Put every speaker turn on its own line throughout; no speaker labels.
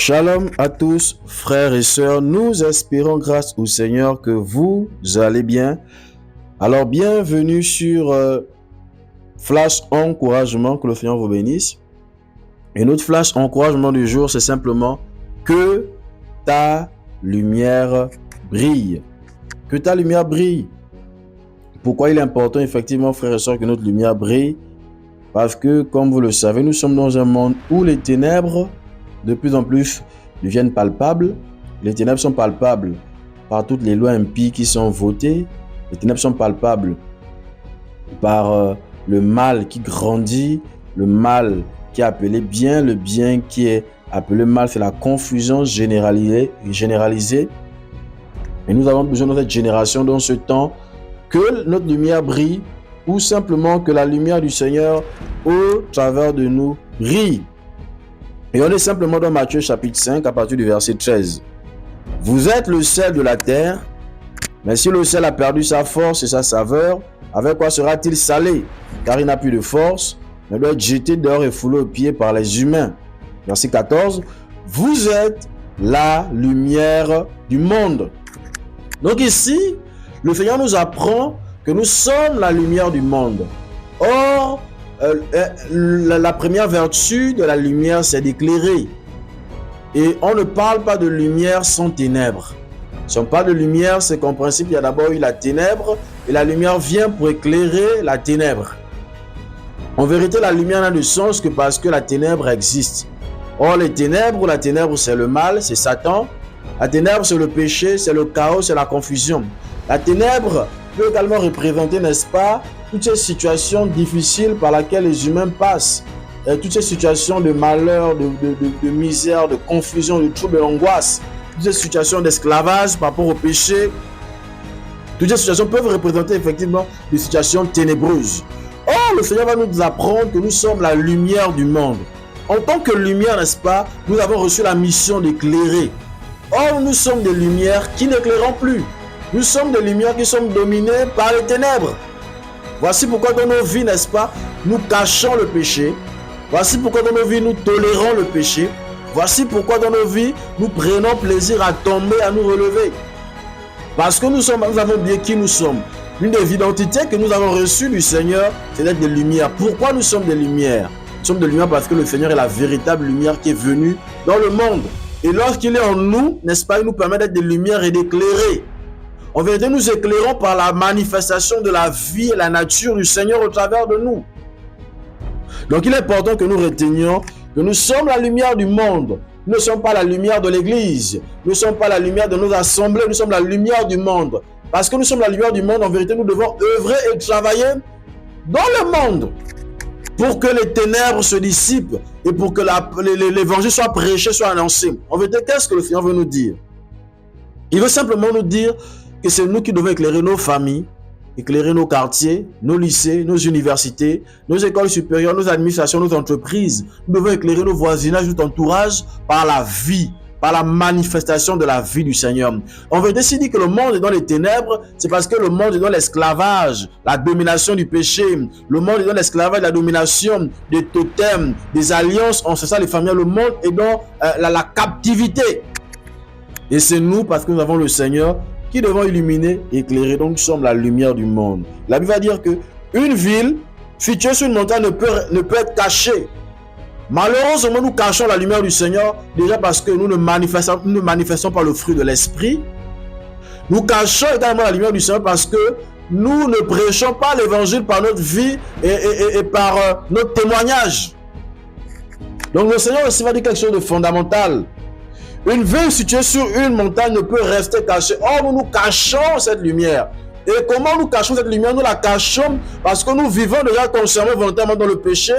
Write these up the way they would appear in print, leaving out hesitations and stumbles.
Shalom à tous, frères et sœurs. Nous espérons grâce au Seigneur que vous allez bien. Alors, bienvenue sur Flash Encouragement, que le Seigneur vous bénisse. Et notre Flash Encouragement du jour, c'est simplement que ta lumière brille. Que ta lumière brille. Pourquoi il est important, effectivement, frères et sœurs, que notre lumière brille? Parce que, comme vous le savez, nous sommes dans un monde où les ténèbres de plus en plus deviennent palpables. Les ténèbres sont palpables par toutes les lois impies qui sont votées. Les ténèbres sont palpables par le mal qui grandit, le mal qui est appelé bien, le bien qui est appelé mal. C'est la confusion généralisée. Et nous avons besoin dans cette génération, dans ce temps, que notre lumière brille, ou simplement que la lumière du Seigneur au travers de nous brille. Et on est simplement dans Matthieu chapitre 5 à partir du verset 13. Vous êtes le sel de la terre, mais si le sel a perdu sa force et sa saveur, avec quoi sera-t-il salé? Car il n'a plus de force, mais doit être jeté dehors et foulé aux pieds par les humains. Verset 14. Vous êtes la lumière du monde. Donc ici, le Seigneur nous apprend que nous sommes la lumière du monde. Or, la première vertu de la lumière, c'est d'éclairer. Et on ne parle pas de lumière sans ténèbres. Si on parle de lumière, c'est qu'en principe, il y a d'abord eu la ténèbre, et la lumière vient pour éclairer la ténèbre. En vérité, la lumière n'a de sens que parce que la ténèbre existe. Or, la ténèbre, c'est le mal, c'est Satan. La ténèbre, c'est le péché, c'est le chaos, c'est la confusion. La ténèbre peut également représenter, n'est-ce pas, toutes ces situations difficiles par lesquelles les humains passent, toutes ces situations de malheur, de misère, de confusion, de trouble, d'angoisse, toutes ces situations d'esclavage par rapport au péché. Toutes ces situations peuvent représenter effectivement des situations ténébreuses. Or, le Seigneur va nous apprendre que nous sommes la lumière du monde. En tant que lumière, n'est-ce pas, nous avons reçu la mission d'éclairer. Or, nous sommes des lumières qui n'éclairons plus. Nous sommes des lumières qui sont dominées par les ténèbres. Voici pourquoi dans nos vies, n'est-ce pas, nous cachons le péché. Voici pourquoi dans nos vies, nous tolérons le péché. Voici pourquoi dans nos vies, nous prenons plaisir à tomber, à nous relever. Parce que nous avons bien qui nous sommes. L'une des identités que nous avons reçues du Seigneur, c'est d'être des lumières. Pourquoi nous sommes des lumières? Nous sommes des lumières parce que le Seigneur est la véritable lumière qui est venue dans le monde. Et lorsqu'il est en nous, n'est-ce pas, il nous permet d'être des lumières et d'éclairer. En vérité, nous éclairons par la manifestation de la vie et la nature du Seigneur au travers de nous. Donc, il est important que nous retenions que nous sommes la lumière du monde. Nous ne sommes pas la lumière de l'Église. Nous ne sommes pas la lumière de nos assemblées. Nous sommes la lumière du monde. Parce que nous sommes la lumière du monde, en vérité, nous devons œuvrer et travailler dans le monde pour que les ténèbres se dissipent et pour que l'évangile soit prêché, soit annoncé. En vérité, qu'est-ce que le Seigneur veut nous dire? Il veut simplement nous dire que c'est nous qui devons éclairer nos familles, éclairer nos quartiers, nos lycées, nos universités, nos écoles supérieures, nos administrations, nos entreprises. Nous devons éclairer nos voisinages, notre entourage par la vie, par la manifestation de la vie du Seigneur. En vérité, s'il dit que le monde est dans les ténèbres, c'est parce que le monde est dans l'esclavage, la domination du péché. Le monde est dans l'esclavage, la domination des totems, des alliances. On sait ça, les familles. Le monde est dans la captivité. Et c'est nous, parce que nous avons le Seigneur, qui devons illuminer et éclairer. Donc nous sommes la lumière du monde. La Bible va dire que une ville située sur une montagne ne peut être cachée. Malheureusement, nous cachons la lumière du Seigneur déjà parce que nous ne manifestons pas le fruit de l'esprit. Nous cachons également la lumière du Seigneur parce que nous ne prêchons pas l'évangile par notre vie et par notre témoignage. Donc le Seigneur aussi va dire quelque chose de fondamental. Une ville située sur une montagne ne peut rester cachée. Or, nous cachons cette lumière. Et comment nous cachons cette lumière? Nous la cachons parce que nous vivons déjà consciemment volontairement dans le péché.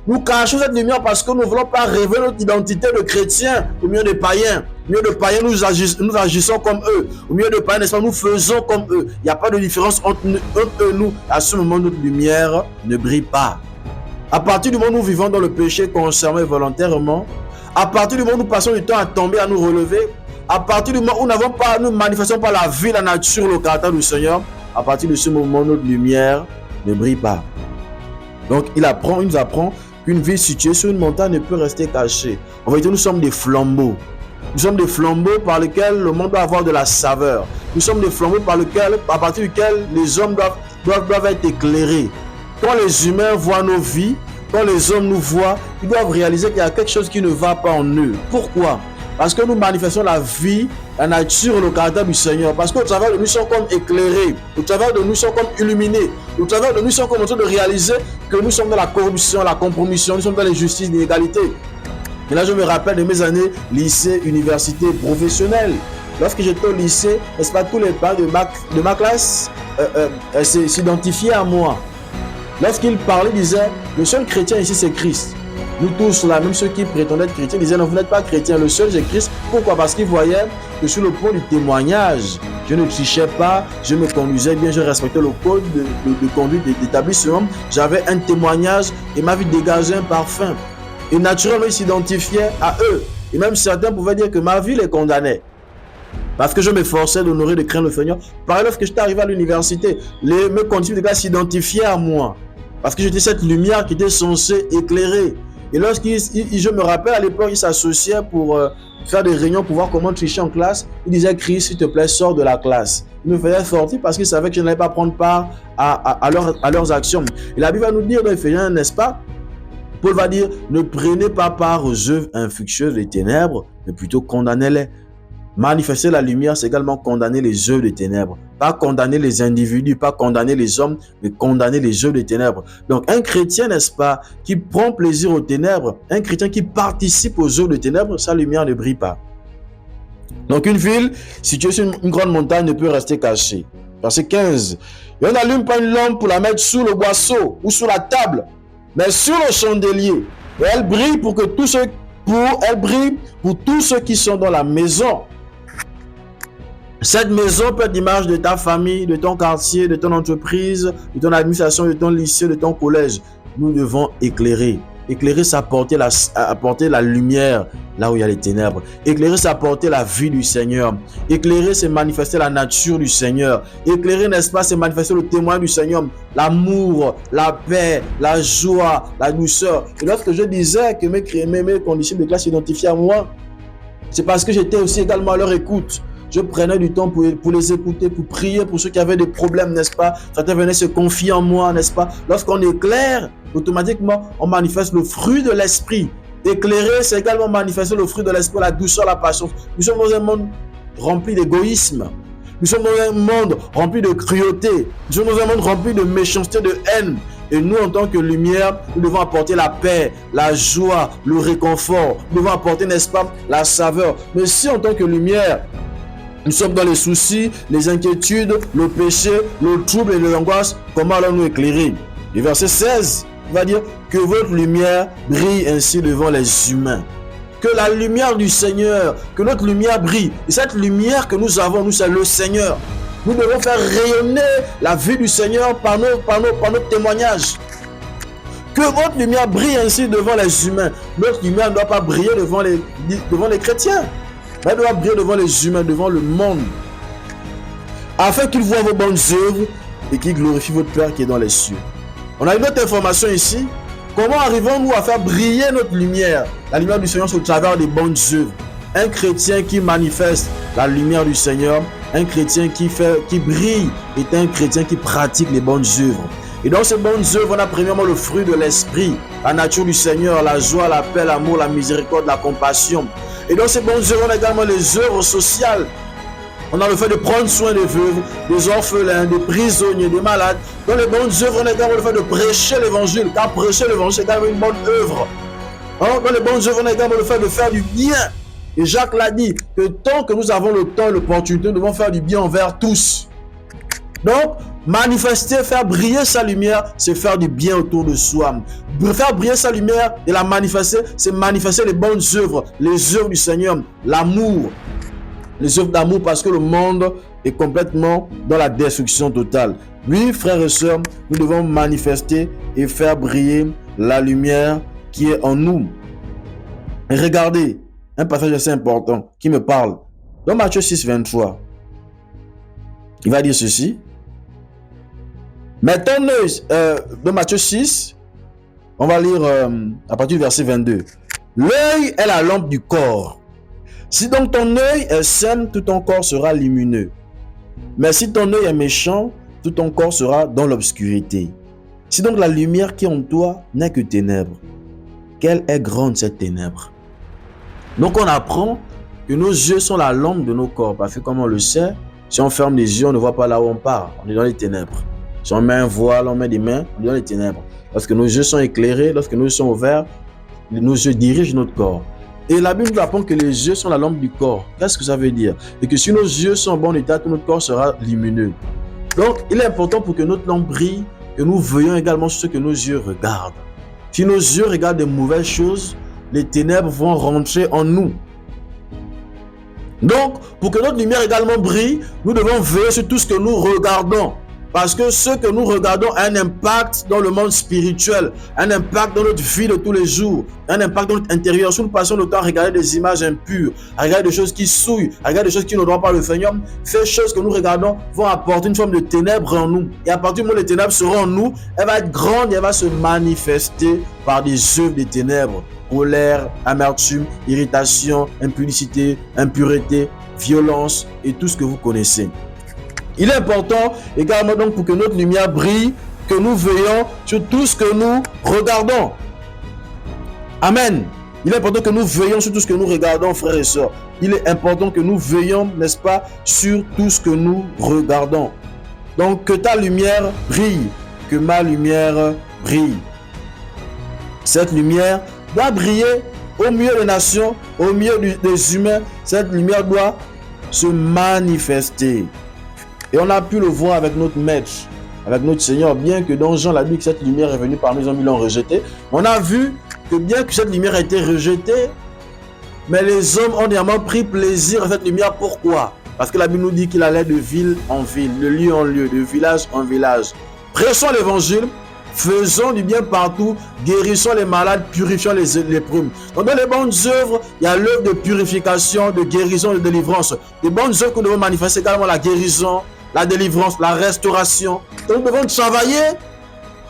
Nous cachons cette lumière parce que nous ne voulons pas révéler notre identité de chrétien au milieu des païens. Au milieu des païens, nous agissons comme eux. Au milieu des païens, n'est-ce pas, nous faisons comme eux. Il n'y a pas de différence entre nous. À ce moment, notre lumière ne brille pas. À partir du moment où nous vivons dans le péché consciemment et volontairement, à partir du moment où nous passons du temps à tomber, à nous relever, à partir du moment où nous ne manifestons pas la vie, la nature, le caractère du Seigneur, à partir de ce moment, notre lumière ne brille pas. Donc, il nous apprend qu'une ville située sur une montagne ne peut rester cachée. En vérité, nous sommes des flambeaux. Nous sommes des flambeaux par lesquels le monde doit avoir de la saveur. Nous sommes des flambeaux à partir duquel les hommes doivent être éclairés. Quand les humains voient nos vies, quand les hommes nous voient, ils doivent réaliser qu'il y a quelque chose qui ne va pas en eux. Pourquoi? Parce que nous manifestons la vie, la nature et le caractère du Seigneur. Parce qu'au travers de nous, nous sommes comme éclairés. Au travers de nous, nous sommes comme illuminés. Au travers de nous, nous sommes comme en train de réaliser que nous sommes dans la corruption, la compromission, nous sommes dans l'injustice, l'inégalité. Et là, je me rappelle de mes années lycée, université, professionnelle. Lorsque j'étais au lycée, n'est-ce pas, tous les parents de ma classe s'identifiaient à moi. Lorsqu'ils parlaient, ils disaient, le seul chrétien ici, c'est Christ. Nous tous là, même ceux qui prétendaient être chrétiens, disaient non, vous n'êtes pas chrétien, le seul c'est Christ. Pourquoi? Parce qu'ils voyaient que sur le point du témoignage, je ne trichais pas, je me conduisais bien, je respectais le code de conduite d'établissement, j'avais un témoignage et ma vie dégageait un parfum. Et naturellement, ils s'identifiaient à eux. Et même certains pouvaient dire que ma vie les condamnait. Parce que je m'efforçais d'honorer, de craindre le Seigneur. Pareil, lorsque j'étais arrivé à l'université, mes conditions de gars s'identifiaient à moi. Parce que j'étais cette lumière qui était censée éclairer. Et je me rappelle à l'époque, ils s'associaient pour faire des réunions pour voir comment tricher en classe. Ils disaient, Christ, s'il te plaît, sors de la classe. Ils me faisaient sortir parce qu'ils savaient que je n'allais pas prendre part à leurs actions. Et la Bible va nous dire dans Éphésiens, n'est-ce pas? Paul va dire, ne prenez pas part aux œuvres infructueuses des ténèbres, mais plutôt condamnez-les. Manifester la lumière, c'est également condamner les œuvres des ténèbres. Pas condamner les individus, pas condamner les hommes, mais condamner les œuvres des ténèbres. Donc un chrétien, n'est-ce pas, qui prend plaisir aux ténèbres, un chrétien qui participe aux œuvres des ténèbres, sa lumière ne brille pas. Donc une ville située sur une grande montagne ne peut rester cachée. Verset 15. Et on n'allume pas une lampe pour la mettre sous le boisseau ou sous la table, mais sur le chandelier. Et elle brille pour tous ceux qui sont dans la maison. Cette maison peut être l'image de ta famille, de ton quartier, de ton entreprise, de ton administration, de ton lycée, de ton collège. Nous devons éclairer. Éclairer, c'est apporter la lumière là où il y a les ténèbres. Éclairer, c'est apporter la vie du Seigneur. Éclairer, c'est manifester la nature du Seigneur. Éclairer, n'est-ce pas, c'est manifester le témoin du Seigneur. L'amour, la paix, la joie, la douceur. Et lorsque je disais que mes conditions de classe s'identifiaient à moi, c'est parce que j'étais aussi également à leur écoute. Je prenais du temps pour les écouter, pour prier pour ceux qui avaient des problèmes, n'est-ce pas? Certains venaient se confier en moi, n'est-ce pas? Lorsqu'on éclaire, automatiquement, on manifeste le fruit de l'esprit. Éclairer, c'est également manifester le fruit de l'esprit, la douceur, la patience. Nous sommes dans un monde rempli d'égoïsme. Nous sommes dans un monde rempli de cruauté. Nous sommes dans un monde rempli de méchanceté, de haine. Et nous, en tant que lumière, nous devons apporter la paix, la joie, le réconfort. Nous devons apporter, n'est-ce pas, la saveur. Mais si en tant que lumière, nous sommes dans les soucis, les inquiétudes, le péché, le trouble et l'angoisse, comment allons-nous éclairer? Le verset 16 va dire que votre lumière brille ainsi devant les humains. Que la lumière du Seigneur, que notre lumière brille. Et cette lumière que nous avons, nous, c'est le Seigneur. Nous devons faire rayonner la vie du Seigneur par notre témoignage. Que votre lumière brille ainsi devant les humains. Notre lumière ne doit pas briller devant les chrétiens. Elle doit briller devant les humains, devant le monde, afin qu'ils voient vos bonnes œuvres et qu'ils glorifient votre Père qui est dans les cieux. On a une autre information ici. Comment arrivons-nous à faire briller notre lumière, la lumière du Seigneur, au travers des bonnes œuvres? Un chrétien qui manifeste la lumière du Seigneur, un chrétien qui brille, est un chrétien qui pratique les bonnes œuvres. Et dans ces bonnes œuvres, on a premièrement le fruit de l'esprit, la nature du Seigneur, la joie, la paix, l'amour, la miséricorde, la compassion. Et dans ces bonnes œuvres, on a également les œuvres sociales. On a le fait de prendre soin des veuves, des orphelins, des prisonniers, des malades. Dans les bonnes œuvres, on a également le fait de prêcher l'évangile. Car prêcher l'évangile, c'est également une bonne œuvre. Dans les bonnes œuvres, on a également le fait de faire du bien. Et Jacques l'a dit, que tant que nous avons le temps et l'opportunité, nous devons faire du bien envers tous. Donc, manifester, faire briller sa lumière, c'est faire du bien autour de soi. Faire briller sa lumière et la manifester, c'est manifester les bonnes œuvres, les œuvres du Seigneur, l'amour. Les œuvres d'amour, parce que le monde est complètement dans la destruction totale. Oui, frères et sœurs, nous devons manifester et faire briller la lumière qui est en nous. Et regardez, un passage assez important qui me parle. Dans Matthieu 6, 23, il va dire ceci. Maintenant, dans Matthieu 6, on va lire à partir du verset 22. L'œil est la lampe du corps. Si donc ton œil est sain, tout ton corps sera lumineux. Mais si ton œil est méchant, tout ton corps sera dans l'obscurité. Si donc la lumière qui est en toi n'est que ténèbres, quelle est grande cette ténèbre? Donc on apprend que nos yeux sont la lampe de nos corps. Parce que comme on le sait, si on ferme les yeux, on ne voit pas là où on part. On est dans les ténèbres. Si on met un voile, on met des mains, on est dans les ténèbres. Lorsque nos yeux sont éclairés, lorsque nos yeux sont ouverts, nos yeux dirigent notre corps. Et la Bible nous apprend que les yeux sont la lampe du corps. Qu'est-ce que ça veut dire? Et que si nos yeux sont en bon état, tout notre corps sera lumineux. Donc, il est important pour que notre lampe brille, que nous veillons également sur ce que nos yeux regardent. Si nos yeux regardent de mauvaises choses, les ténèbres vont rentrer en nous. Donc, pour que notre lumière également brille, nous devons veiller sur tout ce que nous regardons. Parce que ce que nous regardons a un impact dans le monde spirituel, un impact dans notre vie de tous les jours, un impact dans notre intérieur. Si nous passons le temps à regarder des images impures, à regarder des choses qui souillent, à regarder des choses qui ne doivent pas le Seigneur, ces choses que nous regardons vont apporter une forme de ténèbres en nous. Et à partir du moment où les ténèbres seront en nous, elle va être grande et elle va se manifester par des œuvres des ténèbres. Colère, amertume, irritation, impudicité, impureté, violence et tout ce que vous connaissez. Il est important également donc pour que notre lumière brille, que nous veillons sur tout ce que nous regardons. Amen. Il est important que nous veillons sur tout ce que nous regardons, frères et sœurs. Il est important que nous veillons, n'est-ce pas, sur tout ce que nous regardons. Donc que ta lumière brille, que ma lumière brille. Cette lumière doit briller au milieu des nations, au milieu des humains. Cette lumière doit se manifester. Et on a pu le voir avec notre maître, avec notre Seigneur, bien que dans Jean, la Bible, cette lumière est venue parmi les hommes, ils l'ont rejetée. On a vu que bien que cette lumière a été rejetée, mais les hommes ont néanmoins pris plaisir à cette lumière. Pourquoi? Parce que la Bible nous dit qu'il allait de ville en ville, de lieu en lieu, de village en village. Prêchons l'évangile, faisons du bien partout, guérissons les malades, purifions les lépreux. Donc dans les bonnes œuvres, il y a l'œuvre de purification, de guérison, de délivrance. Les bonnes œuvres que nous devons manifester également la guérison, la délivrance, la restauration. Donc nous devons travailler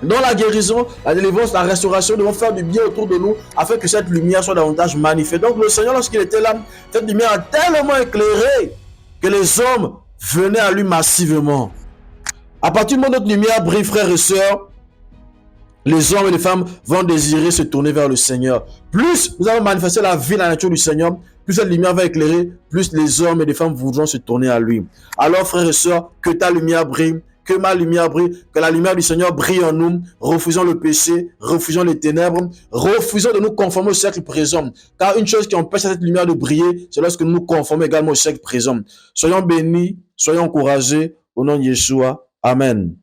dans la guérison, la délivrance, la restauration. Nous devons faire du bien autour de nous afin que cette lumière soit davantage manifeste. Donc le Seigneur, lorsqu'il était là, cette lumière a tellement éclairé que les hommes venaient à lui massivement. À partir du moment où notre lumière brille, frères et sœurs, les hommes et les femmes vont désirer se tourner vers le Seigneur. Plus nous allons manifester la vie, la nature du Seigneur, plus cette lumière va éclairer, plus les hommes et les femmes voudront se tourner à lui. Alors, frères et sœurs, que ta lumière brille, que ma lumière brille, que la lumière du Seigneur brille en nous. Refusons le péché, refusons les ténèbres, refusons de nous conformer au siècle présent. Car une chose qui empêche cette lumière de briller, c'est lorsque nous nous conformons également au siècle présent. Soyons bénis, soyons encouragés, au nom de Yeshua. Amen.